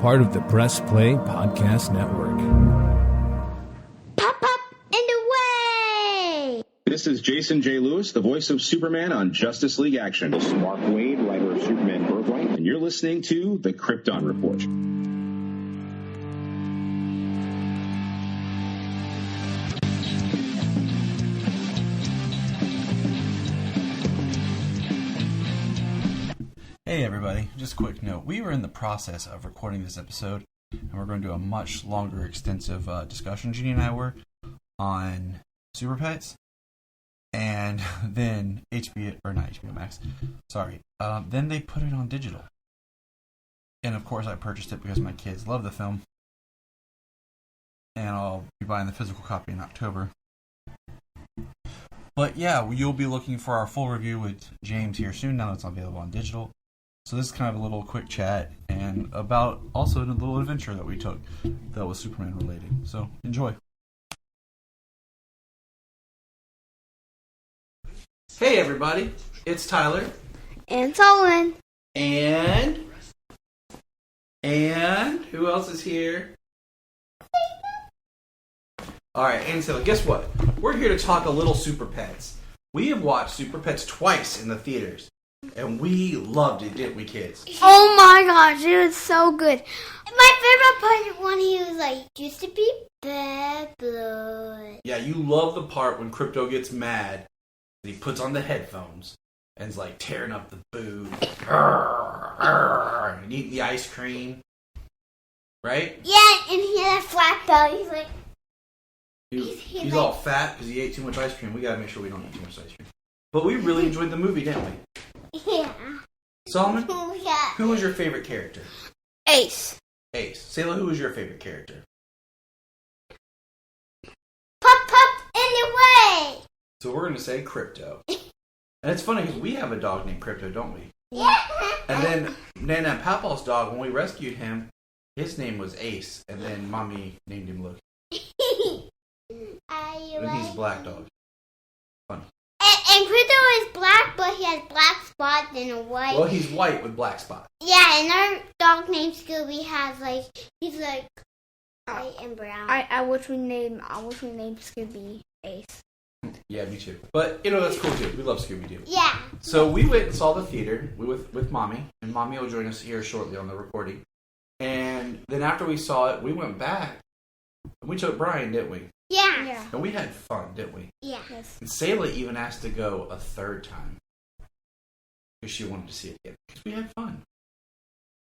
part of the Press Play Podcast Network. Pop up and away! This is Jason J. Lewis, the voice of Superman on Justice League Action. This is Mark Wade, writer of Superman Birthright, and you're listening to the Krypton Report. Hey everybody, just a quick note. We were in the process of recording this episode, and we're going to do a much longer, extensive discussion, Junia and I were, on Superpets, and then HBO Max, then they put it on digital. And of course I purchased it because my kids love the film, and I'll be buying the physical copy in October. But yeah, you'll be looking for our full review with James here soon, now that it's available on digital. So this is kind of a little quick chat and about also a little adventure that we took that was Superman related. So enjoy. Hey everybody, it's Tyler. And Solomon. And who else is here? Alright, and so guess what? We're here to talk a little Superpets. We have watched Superpets twice in the theaters. And we loved it, didn't we, kids? Oh my gosh, it was so good. My favorite part when he was like, used to be bad blood. Yeah, you love the part when Krypto gets mad and he puts on the headphones and is like tearing up the booze and eating the ice cream. Right? Yeah, and he had a flat belly. He's like... He's all fat because he ate too much ice cream. We gotta make sure we don't eat too much ice cream. But we really enjoyed the movie, didn't we? Yeah. Solomon? Yeah. Who was your favorite character? Ace. Selah, who was your favorite character? Pop anyway. So we're gonna say Krypto. And it's funny because we have a dog named Krypto, don't we? Yeah. And then Nana and Papa's dog, when we rescued him, his name was Ace, and then Mommy named him Loki. And he's a black dog. Funny. And Krypto is black, but he has black spots and a white. Well, he's white with black spots. Yeah, and our dog named Scooby has he's like white and brown. I wish we named Scooby Ace. Yeah, me too. But that's cool too. We love Scooby Doo. Yeah. So we went and saw the theater with Mommy, and Mommy will join us here shortly on the recording. And then after we saw it, we went back and we took Brian, didn't we? Yeah. And we had fun, didn't we? Yeah. Yes. And Selah even asked to go a third time because she wanted to see it again. Because we had fun.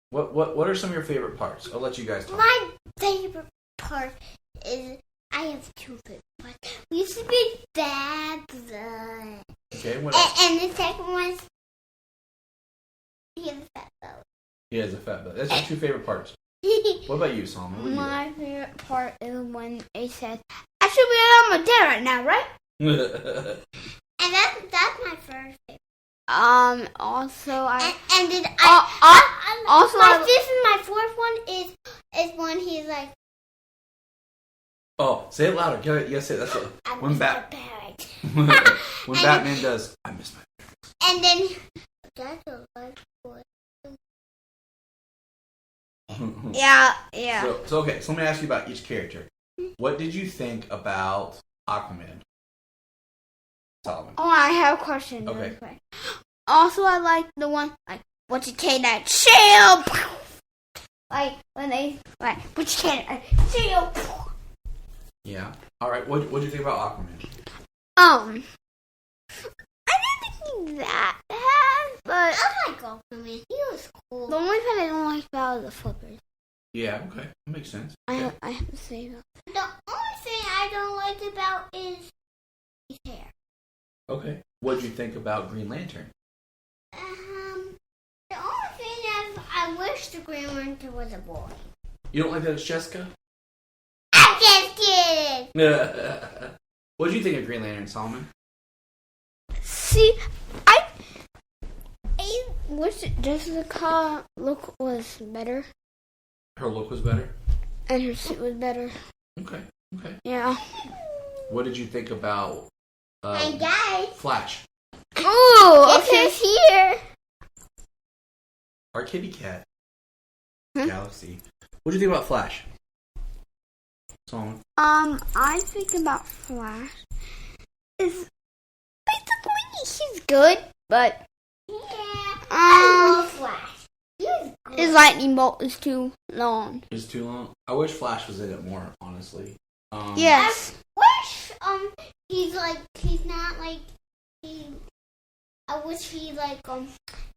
What are some of your favorite parts? I'll let you guys talk. My favorite part is I have two favorite parts. We used to be bad blood. Okay, what else? And the second one is he has a fat belly. He has a fat belly. That's your two favorite parts. What about you, Solomon? What do you My favorite part is when Ace says, "I should be on my dad right now, right?" like? And that's my first favorite. Also I And then also my fifth and my fourth one is when he's like, Oh, say it louder. You gotta say it. That's it. I When miss my Bat parents. when Batman does, I miss my. And then that's a life boy. yeah. So okay. So let me ask you about each character. What did you think about Aquaman? Solomon. Oh, I have a question. Okay. Really quick. Also, I like the one what you take that shield. Like when they what you take that shield. Yeah. All right. What do you think about Aquaman? I didn't think that bad, but I like Aquaman. He was cool. the only thing I don't like about is the flippers. Yeah. Okay. That makes sense. I Okay. have to say that. The only thing I don't like about is his hair. Okay. What did you think about Green Lantern? The only thing is I wish the Green Lantern was a boy. You don't like that it's Jessica? I'm just kidding. What did you think of Green Lantern, Solomon? See, I wish Jessica look was better Her look was better. and her suit was better. Okay. Yeah. What did you think about And guys, Flash? Ooh, this okay. is here. Our kitty cat. Galaxy. What do you think about Flash? Solomon. I think about Flash is basically he's good, but I love Flash. He's good. his lightning bolt is too long. It's too long. I wish Flash was in it more, honestly. Yes. I wish he's not like I wish he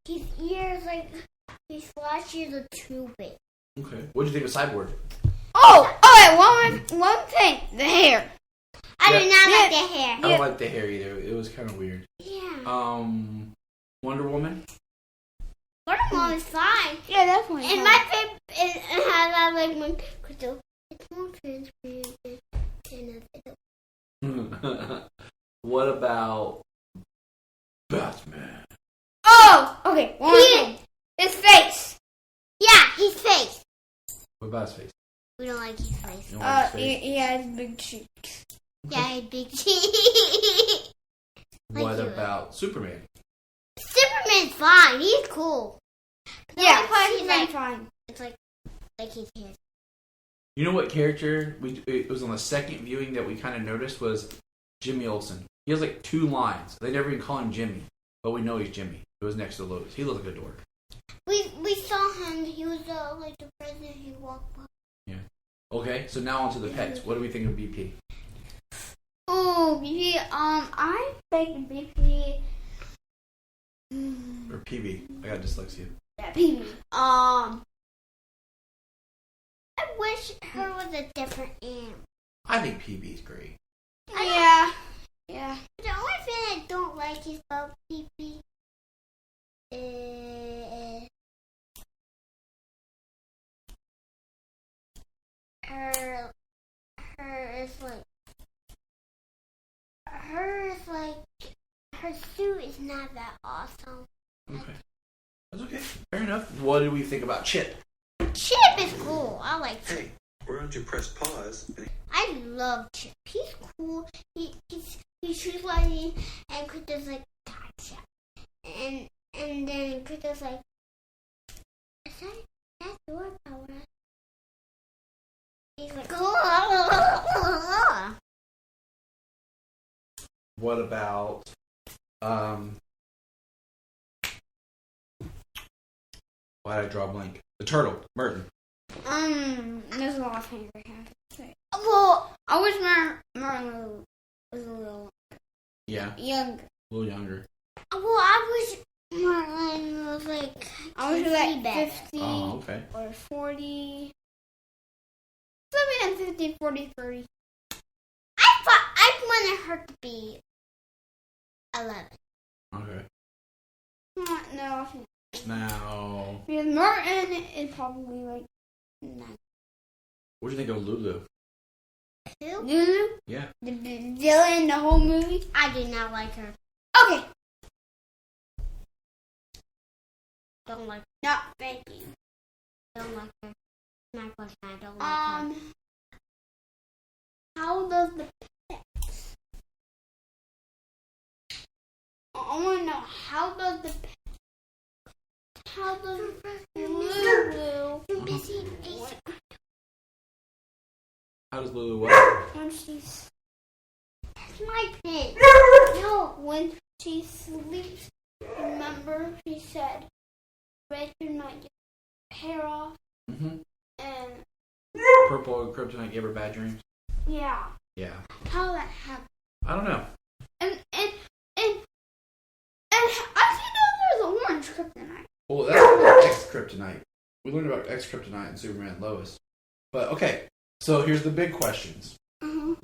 his ears his Flash ears are too big. Okay. What do you think of Cyborg? Oh, okay. One thing, the hair. I do not like the I hair. don't like the hair either. It was kind of weird. Yeah. Wonder Woman. Wonder Woman is fine. Yeah, definitely. And my favorite is how I like when Crystal. It's more transparent than a video. What about Batman? Oh, okay. One thing. His face. Yeah, his face. What about his face? We don't like his face. You don't like his face? He has big cheeks. Yeah, his big teeth. What about Superman? Superman's fine. He's cool. But the Yeah, only part he's he's fine. it's like his hair. You know what character it was on the second viewing that we kind of noticed was Jimmy Olsen. He has like 2 lines. They never even call him Jimmy, but we know he's Jimmy. It was next to Lois. He looked like a dork. We saw him. He was like the president. He walked by. Yeah. Okay, so now on to the pets. What do we think of BP? Oh, BP. I think BP. Or PB? I got dyslexia. Yeah, BP. I wish her was a different animal. I think PB is great. Yeah. Yeah. The only thing I don't like is about PP is her her suit is not that awesome. Okay. That's okay. Fair enough. What do we think about Chip? Chip is cool. I like Chip. Hey, why don't you press pause? I love Chip. He's cool. He shoots lightning, and Critters like gotcha. And then Critters like, is that your power? He's like, What about why did I draw a blank? The turtle, Merton. There's a lot of things I have to say. well, I wish Martin was a little Yeah, younger. a little younger. I wish Marlon was like, I wish he was like 50 Oh, okay. or 40. Something like 50, 40, 30. I wanted her to be 11. Okay. No, I think Now, because Martin is probably like 9. what do you think of Lulu? Who? Lulu? Yeah. The villain, the whole movie? I did not like her. Okay. Don't like her. Not Becky. Don't like her. My question, I don't like her. How does the pets? I want to know, how does Lulu, You're busy. How does Lulu what? when she's, That's my pen. no, when she sleeps, remember she said, red tonight, get hair off, Mm-hmm. and Purple Kryptonite gave her bad dreams. yeah, Yeah. how that happened. I don't know. And I see there's orange kryptonite. Well, that's X Kryptonite. We learned about X Kryptonite in Superman and Lois. But okay, so here's the big questions. Mm-hmm.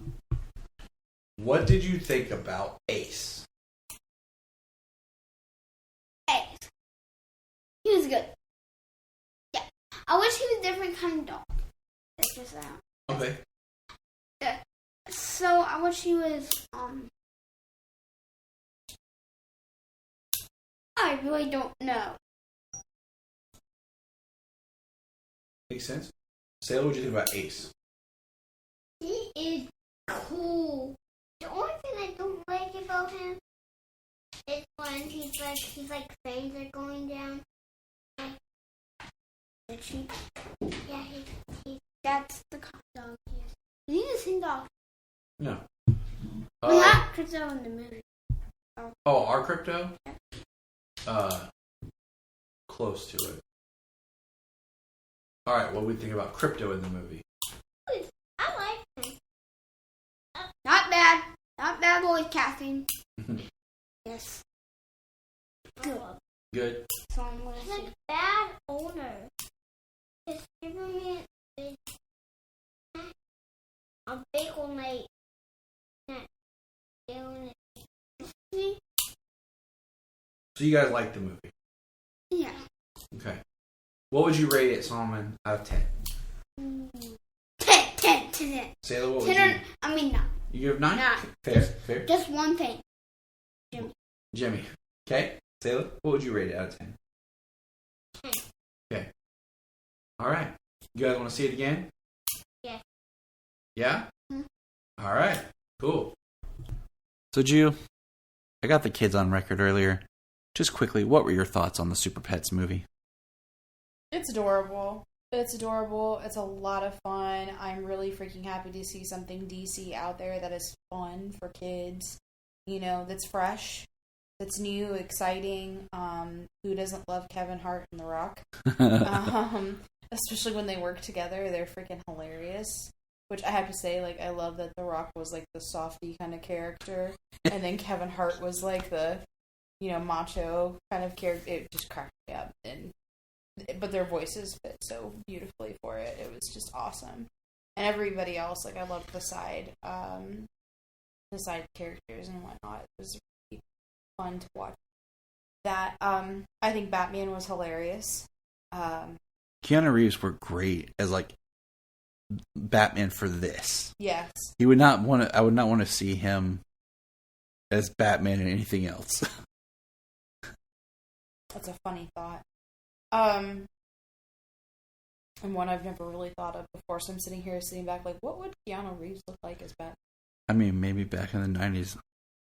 What did you think about Ace? Hey, he was good. Yeah, I wish he was a different kind of dog. That's just that. Okay. Yeah. So I wish he was I really don't know. Makes sense. Selah, what did you think about Ace? He is cool. The only thing I don't like about him is when his like fangs are going down. Did she? Yeah, That's the cop dog. Yes. Is he the same dog? No. Not Crypto in the movie. Oh, our Crypto? Close to it. Alright, what do we think about Crypto in the movie? I like him. Not bad. Not bad voice casting. Yes. Good. Good. So I'm gonna He's say. like bad owner. His Superman is a big one like that. So you guys like the movie? Yeah. Okay. What would you rate it, Solomon, out of 10? 10. Selah, what would 10 you... or, I mean, no. You give 9? 9. Fair. Just one thing. Jimmy. Okay. Selah, what would you rate it out of 10? 10. Okay. Alright. You guys want to see it again? Yeah. Yeah? Mm-hmm. Alright. Cool. So, Ju, I got the kids on record earlier. Just quickly, what were your thoughts on the Superpets movie? It's adorable. It's adorable. It's a lot of fun. I'm really freaking happy to see something DC out there that is fun for kids. You know, that's fresh, that's new, exciting. Who doesn't love Kevin Hart and The Rock? Especially when they work together. They're freaking hilarious. Which I have to say, like, I love that The Rock was, like, the softy kind of character. And then Kevin Hart was, like, the, you know, macho kind of character. It just cracked me up. But their voices fit so beautifully for it. It was just awesome. And everybody else, like, I loved the side characters and whatnot. It was really fun to watch. That, I think Batman was hilarious. Keanu Reeves were great as, like, Batman for this. Yes. I would not want to see him as Batman in anything else. That's a funny thought. And one I've never really thought of before, so I'm sitting back like, what would Keanu Reeves look like as Batman? I mean, maybe back in the 90s,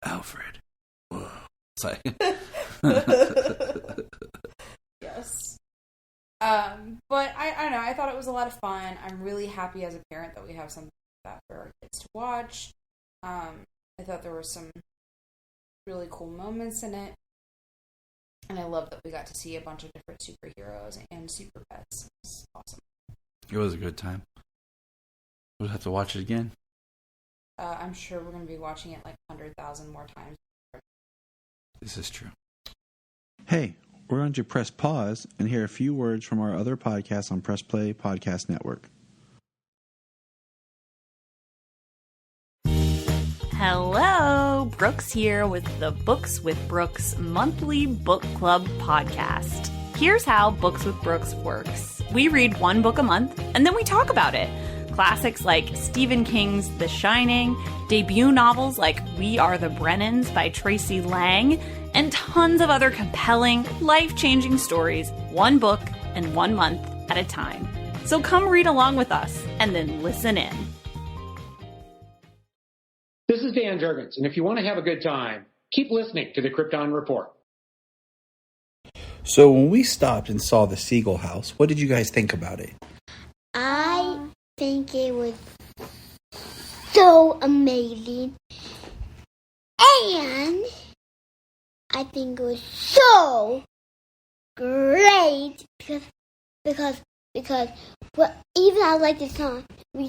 Alfred. Whoa. It's like... Yes. But I don't know, I thought it was a lot of fun. I'm really happy as a parent that we have something like that for our kids to watch. I thought there were some really cool moments in it. And I love that we got to see a bunch of different superheroes and super pets. It's awesome. It was a good time. We'll have to watch it again. I'm sure we're going to be watching it like 100,000 more times. This is true. Hey, we're going to press pause and hear a few words from our other podcasts on Press Play Podcast Network. Hello, Brooks here with the Books with Brooks monthly book club podcast. Here's how Books with Brooks works. We read one book a month, and then we talk about it. Classics like Stephen King's The Shining, debut novels like We Are the Brennans by Tracy Lang, and tons of other compelling, life-changing stories, one book and 1 month at a time. So come read along with us, and then listen in. This is Dan Jurgens, and if you want to have a good time, keep listening to the Krypton Report. So when we stopped and saw the Siegel house, what did you guys think about it? I think it was so amazing. And I think it was so great because well, even I like the song. We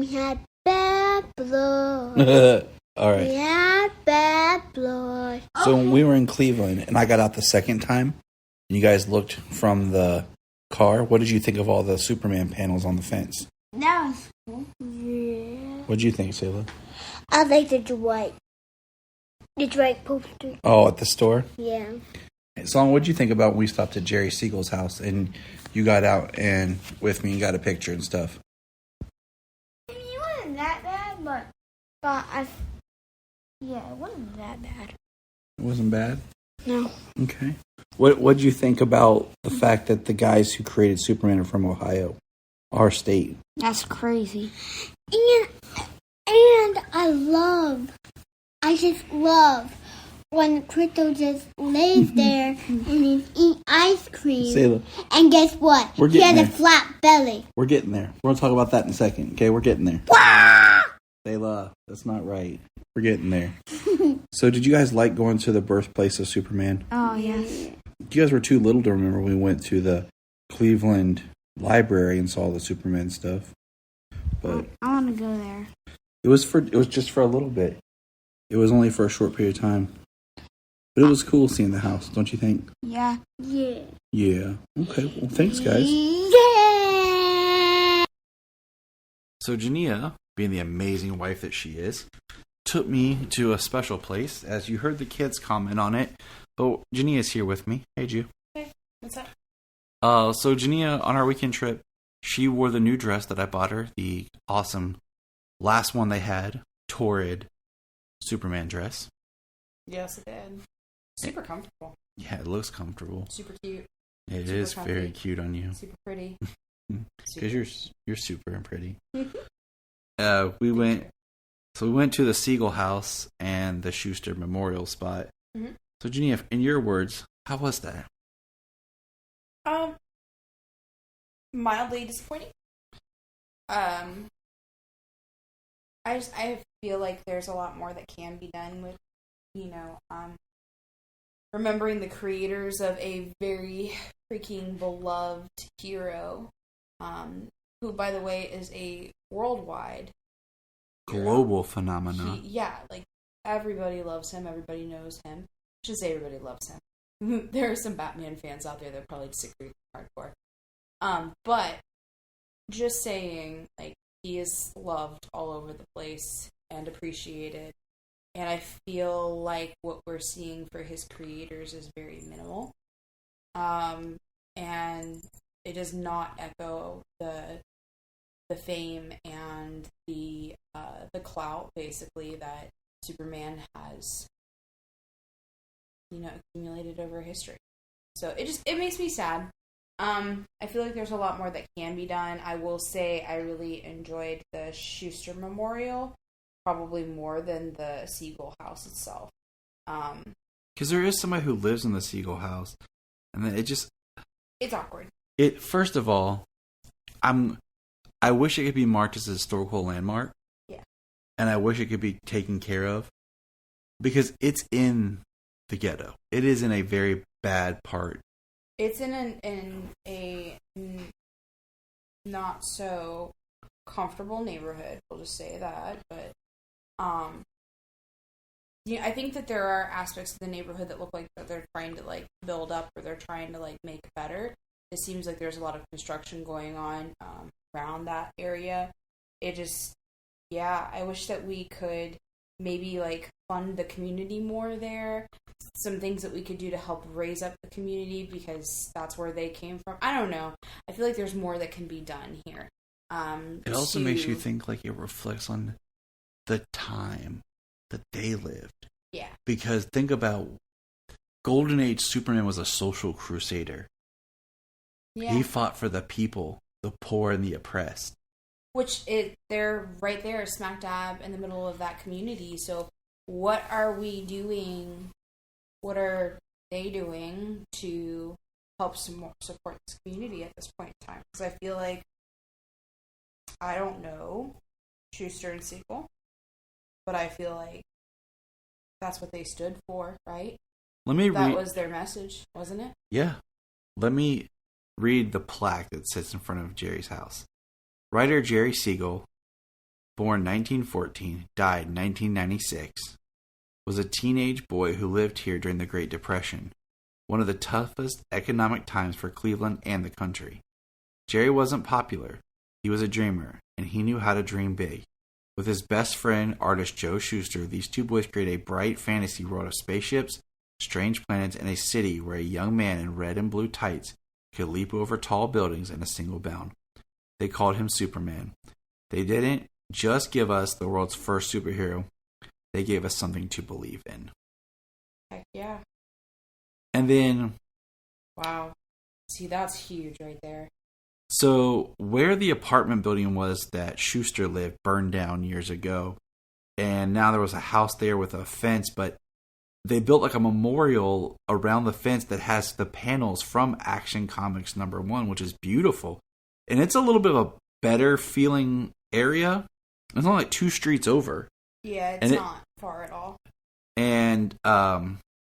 had bad blood. All right. We had bad blood. So when we were in Cleveland and I got out the second time, and you guys looked from the car, what did you think of all the Superman panels on the fence? That was cool. Yeah. What did you think, Selah? I like the Dwight poster. Oh, at the store? Yeah. So what did you think about when we stopped at Jerry Siegel's house and you got out and with me and got a picture and stuff? I mean, it wasn't that bad, but it wasn't that bad. It wasn't bad? No. Okay. What did you think about the fact that the guys who created Superman are from Ohio, our state? That's crazy. And I just love when Crypto just lays there and he's eating ice cream. Selah, And guess what? We're He getting has a there. flat belly. we're getting there. We're gonna talk about that in a second. Okay, we're getting there. Selah, that's not right. We're getting there. So, did you guys like going to the birthplace of Superman? Oh, yes. You guys were too little to remember when we went to the Cleveland library and saw the Superman stuff. But I want to go there. it was just for a little bit. It was only for a short period of time. But it was cool seeing the house, don't you think? Yeah. Yeah. Yeah. Okay. Well, thanks, guys. Yeah. So Junia, being the amazing wife that she is, took me to a special place, as you heard the kids comment on it. But Junia's here with me. Hey, Ju. Hey, what's up? So Junia, on our weekend trip, she wore the new dress that I bought her, the awesome last one they had, torrid Superman dress. Yes, it did. Super comfortable. Yeah, it looks comfortable. Super cute. It Super is comfy. very cute on you. Super pretty. Because you're super and pretty. We went to the Siegel house and the Schuster memorial spot. Mhm. So Junia, in your words, how was that? Mildly disappointing. I feel like there's a lot more that can be done with, remembering the creators of a very freaking beloved hero, who, by the way, is a worldwide Global phenomenon. like everybody loves him. Everybody knows him. I should say everybody loves him. There are some Batman fans out there that probably disagree hardcore. But just saying, like, he is loved all over the place and appreciated. And I feel like what we're seeing for his creators is very minimal. And it does not echo the fame and the clout, basically, that Superman has, accumulated over history. So it makes me sad. I feel like there's a lot more that can be done. I will say I really enjoyed the Schuster Memorial, probably more than the Siegel house itself. Because there is somebody who lives in the Siegel house, and then it's awkward. First of all, I wish it could be marked as a historical landmark. Yeah. And I wish it could be taken care of, because it's in the ghetto. It is in a very bad part. It's in a not so comfortable neighborhood. We'll just say that, but I think that there are aspects of the neighborhood that look like that they're trying to like build up, or they're trying to like make better. It seems like there's a lot of construction going on around that area. It just, I wish that we could maybe like fund the community more there. Some things that we could do to help raise up the community, because that's where they came from. I don't know. I feel like there's more that can be done here. It also makes you think like it reflects on the time that they lived. Yeah. Because think about Golden Age Superman was a social crusader. Yeah. He fought for the people, the poor and the oppressed. Which they're right there, smack dab in the middle of that community. So what are we doing? What are they doing to help support this community at this point in time? Because I feel like, I don't know Schuster and Siegel, but I feel like that's what they stood for, right? That was their message, wasn't it? Yeah. Let me read the plaque that sits in front of Jerry's house. Writer Jerry Siegel, born 1914, died 1996, was a teenage boy who lived here during the Great Depression, one of the toughest economic times for Cleveland and the country. Jerry wasn't popular. He was a dreamer, and he knew how to dream big. With his best friend, artist Joe Schuster, these two boys created a bright fantasy world of spaceships, strange planets, and a city where a young man in red and blue tights could leap over tall buildings in a single bound. They called him Superman. They didn't just give us the world's first superhero. They gave us something to believe in. Heck yeah. And then... Wow. See, that's huge right there. So, where the apartment building was that Schuster lived burned down years ago. And now there was a house there with a fence, but they built like a memorial around the fence that has the panels from Action Comics #1, which is beautiful. And it's a little bit of a better feeling area. It's only like 2 streets over. Yeah, it's not far at all. And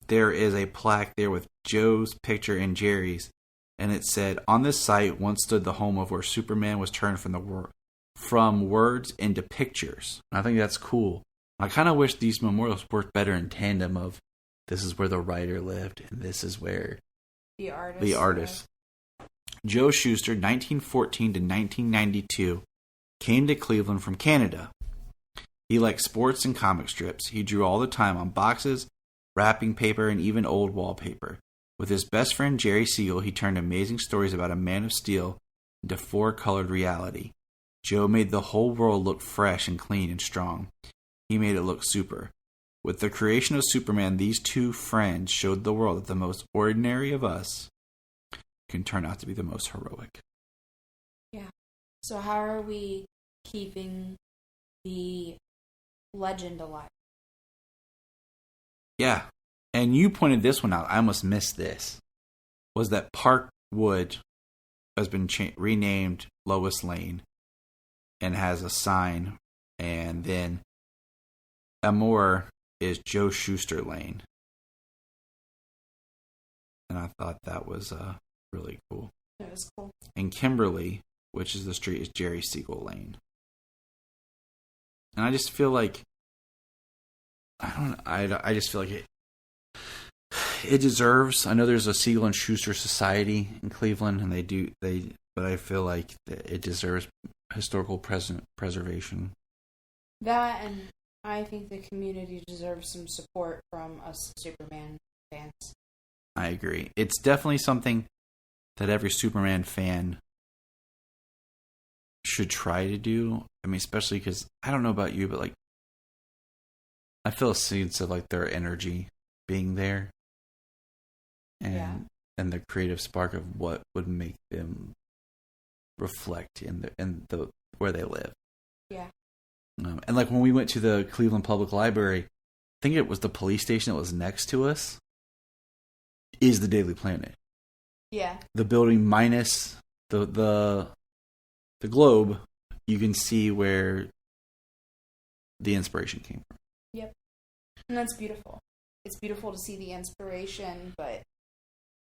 there is a plaque there with Joe's picture and Jerry's. And it said, on this site once stood the home of where Superman was turned from words into pictures. And I think that's cool. I kind of wish these memorials worked better in tandem of this is where the writer lived and this is where the artist. Joe Schuster, 1914 to 1992, came to Cleveland from Canada. He liked sports and comic strips. He drew all the time on boxes, wrapping paper, and even old wallpaper. With his best friend Jerry Siegel, he turned amazing stories about a Man of Steel into 4-colored reality. Joe made the whole world look fresh and clean and strong. He made it look super. With the creation of Superman, these 2 friends showed the world that the most ordinary of us can turn out to be the most heroic. Yeah. So how are we keeping the legend alive? Yeah. And you pointed this one out. I almost missed this. Was that Parkwood has been renamed Lois Lane and has a sign. And then Amore is Joe Schuster Lane. And I thought that was really cool. That was cool. And Kimberly, which is the street, is Jerry Siegel Lane. And I just feel like I just feel like it deserves. I know there's a Siegel and Schuster Society in Cleveland, and but I feel like it deserves historical preservation. That, and I think the community deserves some support from us Superman fans. I agree. It's definitely something that every Superman fan should try to do. I mean, especially because I don't know about you, but like I feel a sense of like their energy being there, and the creative spark of what would make them reflect in the where they live. Yeah. And like when we went to the Cleveland Public Library, I think it was the police station that was next to us. Is the Daily Planet. Yeah. The building minus the globe, you can see where the inspiration came from. Yep. And that's beautiful. It's beautiful to see the inspiration, but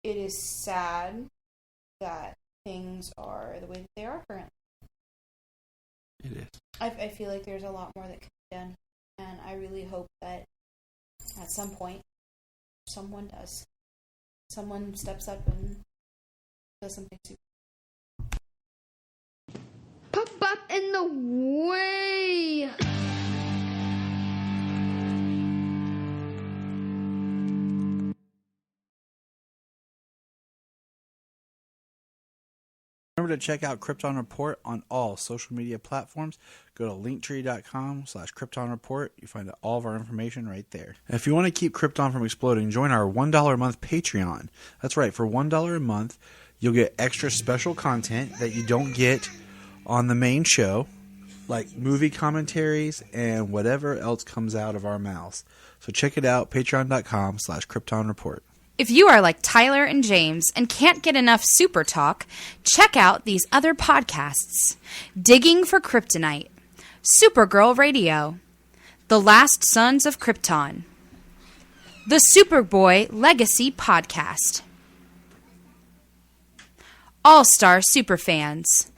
it is sad that things are the way that they are currently. It is. I feel like there's a lot more that can be done, and I really hope that at some point someone does. Someone steps up and does something super. Pop up in the way. Remember to check out Krypton Report on all social media platforms. Go to linktree.com/Krypton Report. You find all of our information right there. And if you want to keep Krypton from exploding, join our $1 a month Patreon. That's right, for $1 a month, you'll get extra special content that you don't get on the main show, like movie commentaries and whatever else comes out of our mouths. So check it out, patreon.com/Krypton Report. If you are like Tyler and James and can't get enough super talk, check out these other podcasts. Digging for Kryptonite, Supergirl Radio, The Last Sons of Krypton, The Superboy Legacy Podcast, All-Star Superfans,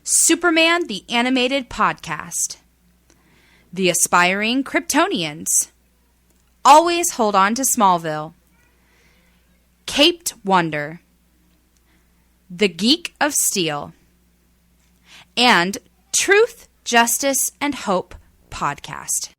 Superman the Animated Podcast, The Aspiring Kryptonians, Always Hold On to Smallville, Caped Wonder, The Geek of Steel, and Truth, Justice, and Hope podcast.